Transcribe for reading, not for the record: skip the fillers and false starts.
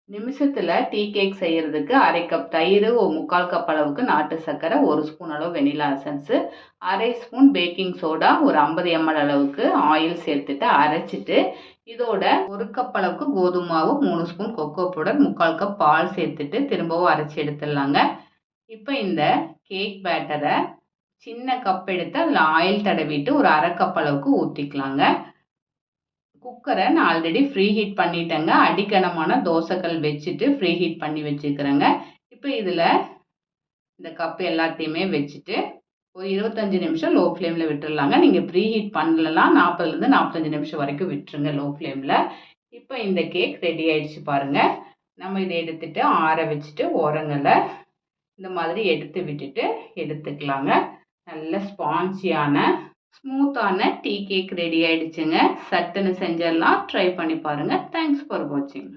நிமிஷத்துல tea cake செய்யறதுக்கு 1/2 cup தயிர், 3/4 கப் அளவுக்கு நாட்டு சர்க்கரை, 1 ஸ்பூன் அளவு vanilla essence, 1/2 spoon baking soda, ஒரு 50 ml அளவுக்கு ஆயில் சேர்த்துட்டு அரைச்சிட்டு, இதோட 1 கப் அளவுக்கு கோதுமை மாவு, 3 ஸ்பூன் கொக்கோ பவுடர், 3/4 கப் பால் சேர்த்துட்டு திரும்பவும் அரைச்சி எடுத்துடலாங்க. இப்போ இந்த கேக் பேட்டரை சின்ன கப் எடுத்து அதில் ஆயில் தடவிட்டு ஒரு 1/2 கப் அளவுக்கு ஊற்றிக்கலாங்க. குக்கரை நான் ஆல்ரெடி ஃப்ரீ ஹீட் பண்ணிட்டேங்க. அடிக்கனமான தோசைக்கல் வச்சுட்டு ஃப்ரீ ஹீட் பண்ணி வச்சுக்கிறேங்க. இப்போ இதில் இந்த கப் எல்லாத்தையுமே வச்சுட்டு ஒரு 25 நிமிஷம் லோ ஃப்ளேமில் விட்டுடலாங்க. நீங்கள் ப்ரீ ஹீட் பண்ணலாம், 40லேருந்து 45 நிமிஷம் வரைக்கும் விட்டுருங்க லோ ஃப்ளேமில். இப்போ இந்த கேக் ரெடி ஆயிடுச்சு பாருங்கள். நம்ம இதை எடுத்துட்டு ஆற வச்சுட்டு ஓரங்களை இந்த மாதிரி எடுத்து விட்டுட்டு எடுத்துக்கலாங்க. நல்ல ஸ்பான்ஜியான ஸ்மூத்தான டீ கேக் ரெடி ஆயிடுச்சுங்க. சட்டுன்னு செஞ்சிடலாம். ட்ரை பண்ணி பாருங்க. தேங்க்ஸ் ஃபார் வாட்சிங்.